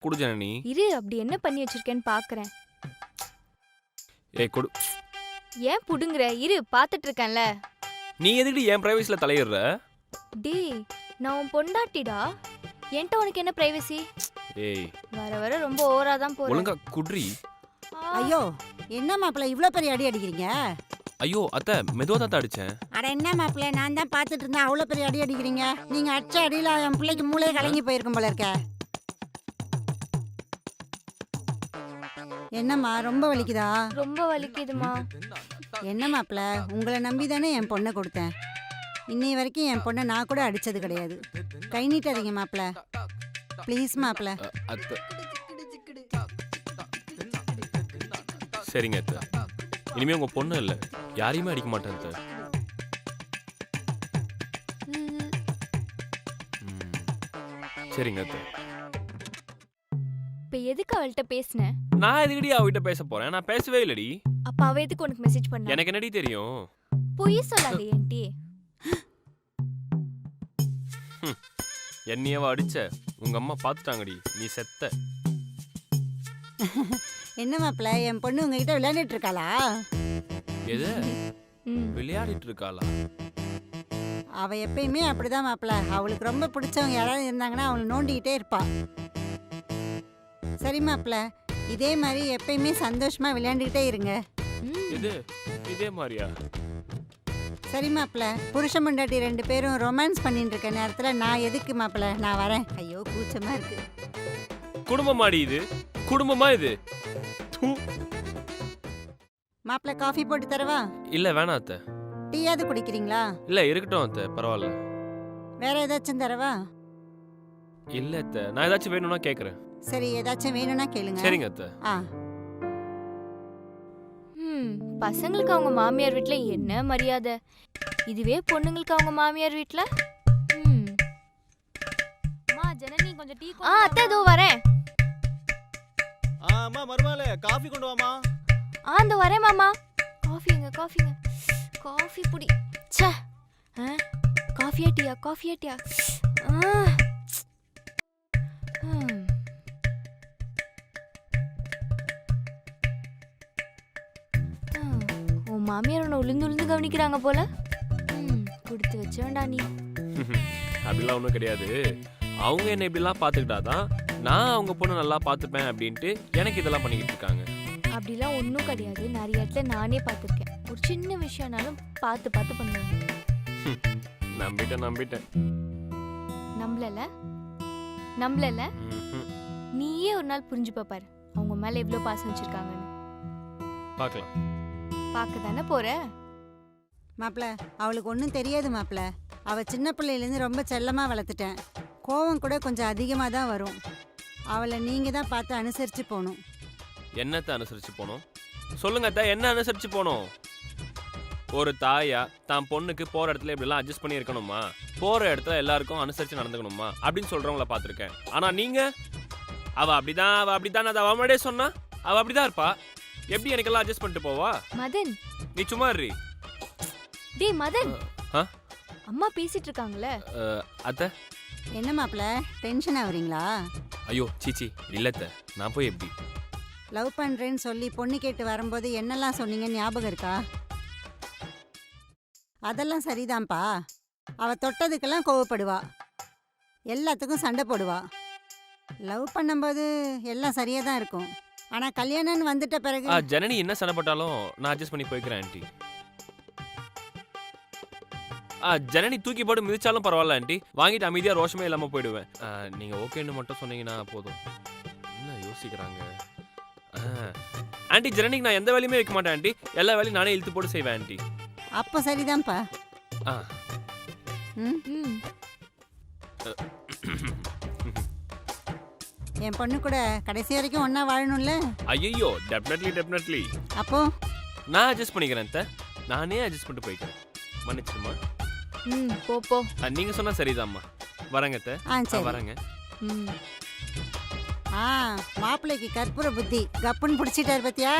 குடு ஜனனி. இரு, அப்படி என்ன பண்ணி வச்சிருக்கேன்னு பாக்குறேன். ஏய் குடு. ஏன் புடுங்குற? இரு, பாத்துட்டு இருக்கேன்ல. நீ எதுக்கு என் பிரைவசில தலையிடுற? டேய், நான் உன் பொண்டாட்டிடா. என்கிட்ட உனக்கு என்ன பிரைவசி? ஏய், வர வர ரொம்ப ஓவரா தான் போற. ஒழுங்கா குட்ரி. ஐயோ, என்ன மாப்பிள்ள இவ்ளோ பெரிய அடி அடிக்கிறீங்க? ஐயோ அத்தை, மெதுவா தான் அடிச்சேன். அட என்ன மாப்பிள்ள, நான் தான் பாத்துட்டு இருந்தேன். அவ்வளோ பெரிய அடி அடிக்கிறீங்க. நீங்க அடிச்ச அடியில என் பிள்ளைக்கு மூளையை கலங்கி போயிருக்கும் போல இருக்க. என்னம்மா ரொம்ப வலிக்குதா? ரொம்ப வலிக்குதுமா. என்ன மாப்பிள்ள, உங்களை நம்பி தானே என் பொண்ணை கொடுத்தேன். இன்னை வரைக்கும் என் பொண்ணை நான் கூட அடிச்சது கிடையாது. கை நீட்டாதீங்க மாப்பிள்ள, ப்ளீஸ் மாப்பிள்ள. அத்தை சரிங்க அத்தை, இனிமே உங்க பொண்ணு இல்ல, யாரையுமே அடிக்க மாட்டேன் அத்தை. சரிங்க அத்தை. இப்ப எதுக்கு அவள்கிட்ட பேசுன? நான் எதுக்கடி அவகிட்ட பேச போறேன்? நான் பேசவே இல்லடி. அப்ப அவ எதுக்கு உனக்கு மெசேஜ் பண்ணா? எனக்கு என்னடி தெரியும்? பொய் சொல்லாத ஏன்டி. என்னையவா அடிச்ச? உங்க அம்மா பாத்துட்டாங்கடி, நீ செத்த. என்ன மாப்பிள்ள, என் பொண்ணு உங்ககிட்ட விளையாண்டுட்டு இருக்காளா? எது விளையாடிட்டு இருக்காளா? அவ எப்பயுமே அப்படிதான் மாப்பிள்ள. அவளுக்கு ரொம்ப பிடிச்சவங்க யாராவது இருந்தாங்கன்னா அவளை நோண்டிக்கிட்டே இருப்பா. சரி மாப்பிள்ள, இதே மாதிரி எப்பயுமே சந்தோஷமா விளையாண்டுக்கிட்டே இருங்க. இது இதே மாதிரியா? சரி மாப்பிள்ள, புருஷன் பொண்டாட்டி 2 பேரும் ரொமான்ஸ் பண்ணிட்டு இருக்க நேரத்துல நான் எதுக்கு மாப்பிள்ள, நான் வரேன். ஐயோ கூச்சமா இருக்கு. குடும்பமாடி இது? குடும்பமா இது? மாப்பிள்ள காஃபி போட்டு தரவா? இல்ல வேணாம் அத்தை. டீயாவது குடிக்கிறீங்களா? இல்ல இருக்கட்டும் அத்தை, பரவாயில்ல. வேற ஏதாச்சும் தரவா? இல்ல அத்தை, நான் ஏதாச்சும் வேணும்னா கேக்குறேன். சரி, ஏதாச்சும் வேணும்னா கேளுங்க. சரிங்க அத்தை. பசங்களுக்கு அவங்க மாமியார் வீட்ல என்ன மரியாதை, இதுவே பொண்ணுங்களுக்கு அவங்க மாமியார் வீட்ல. அம்மா ஜனனி கொஞ்சம் டீ கொண்டு வா. அத்தை இதோ வரேன். அம்மா மருமகளே, காபி கொண்டு வாமா. இந்த வரேன் மாமா. காஃபிங்க காஃபிங்க. காஃபி புடி. ச்சே. காஃபியா டீயா? காஃபியா டீயா? மாமியார் உன்னை உளுந்து உளுந்து கவனிக்கிறாங்க போல. கொடுத்து வச்ச வேண்டா நீ. அப்படிலாம் ஒன்றும் கிடையாது. அவங்க என்ன இப்படிலாம் பார்த்துக்கிட்டாதான் நான் அவங்க பொண்ணு நல்லா பார்த்துப்பேன் அப்படின்ட்டு எனக்கு இதெல்லாம் பண்ணிக்கிட்டு இருக்காங்க. அப்படிலாம் ஒன்றும் கிடையாது. நிறைய இடத்துல நானே பார்த்துருக்கேன். ஒரு சின்ன விஷயம்னாலும் பார்த்து பார்த்து பண்ணுவாங்க. நம்பிட்டேன் நம்பிட்டேன். நம்பலல நீயே ஒரு நாள் புரிஞ்சுப்ப பாரு அவங்க மேல எவ்வளவு பாசம் வச்சிருக்காங்கன்னு. பார்க்கலாம். பார்க்க தானே போற. மாப்பிள்ள, அவளுக்கு ஒன்றும் தெரியாது மாப்பிள்ள. அவள் சின்ன பிள்ளையிலேருந்து ரொம்ப செல்லமாக வளர்த்துட்டேன். கோவம் கூட கொஞ்சம் அதிகமாக தான் வரும். அவளை நீங்கள் தான் பார்த்து அனுசரித்து போகணும். என்னத்தை அனுசரித்து போகணும் சொல்லுங்க அத்தை, என்ன அனுசரித்து போகணும்? ஒரு தாயா தான் பொண்ணுக்கு போகிற இடத்துல இப்படிலாம் அட்ஜஸ்ட் பண்ணி இருக்கணுமா? போகிற இடத்துல எல்லாருக்கும் அனுசரித்து நடந்துக்கணுமா அப்படின்னு சொல்கிறவங்கள பார்த்துருக்கேன். ஆனால் நீங்கள் அவள் அப்படிதான் அதை அவள் முன்னாடியே சொன்னா அவள் அப்படிதான் இருப்பா. எப்படி எனக்கெல்லாம் அட்ஜஸ்ட் பண்ணிட்டு போவா? மதன் நீ சும்மா இரு. டேய் மதன், அம்மா பேசிட்டு இருக்காங்களே. அத்தை என்ன மாப்பிள்ள, டென்ஷன் ஆகுறீங்களா? ஐயோ சீச்சி இல்லத்த, நான் போய் எப்படி லவ் பண்ணுறேன்னு சொல்லி பொண்ணு கேட்டு வரும்போது என்னெல்லாம் சொன்னீங்க ஞாபகம் இருக்கா? அதெல்லாம் சரிதான்ப்பா. அவள் தொட்டதுக்கெல்லாம் கோவப்படுவா, எல்லாத்துக்கும் சண்டை போடுவா. லவ் பண்ணும்போது எல்லாம் சரியாக தான் இருக்கும். ஆனால் கல்யாணம்னு வந்துட்ட பிறகு ஜனனி என்ன சண்டை போட்டாலும் நான் அட்ஜஸ்ட் பண்ணி போய்க்கிறேன் ஆண்டி. ஜனனி தூக்கி போட்டு மிதிச்சாலும் பரவாயில்ல ஆண்டி, வாங்கிட்டு அமைதியாக ரோஷமே இல்லாமல் போயிடுவேன். நீங்கள் ஓகேன்னு மட்டும் சொன்னீங்கன்னா போதும். என்ன யோசிக்கிறாங்க ஆண்டி? ஜனனிக்கு நான் எந்த வேலையுமே வைக்க மாட்டேன் ஆண்டி, எல்லா வேலையும் நானே இழுத்து போட்டு செய்வேன் ஆண்டி. அப்போ சரிதான்ப்பா. என் பொண்ணு கூட கடைசி வரைக்கும் ஒன்றா வாழணும்ல? ஐயோ டெஃபினெட்லி. அப்போ நான் அட்ஜஸ்ட் பண்ணிக்கிறேன் அத்தை, நானே அட்ஜஸ்ட் பண்ணிட்டு போய்க்கிறேன். மன்னிச்சிருமா. போ. நீங்க சொன்னா சரிதாம்மா. வரேங்க அத்தை. சரி வரேங்க. மாப்பிள்ளைக்கு கற்பூர புத்தி கப்புன்னு பிடிச்சிட்டாரு பத்தியா?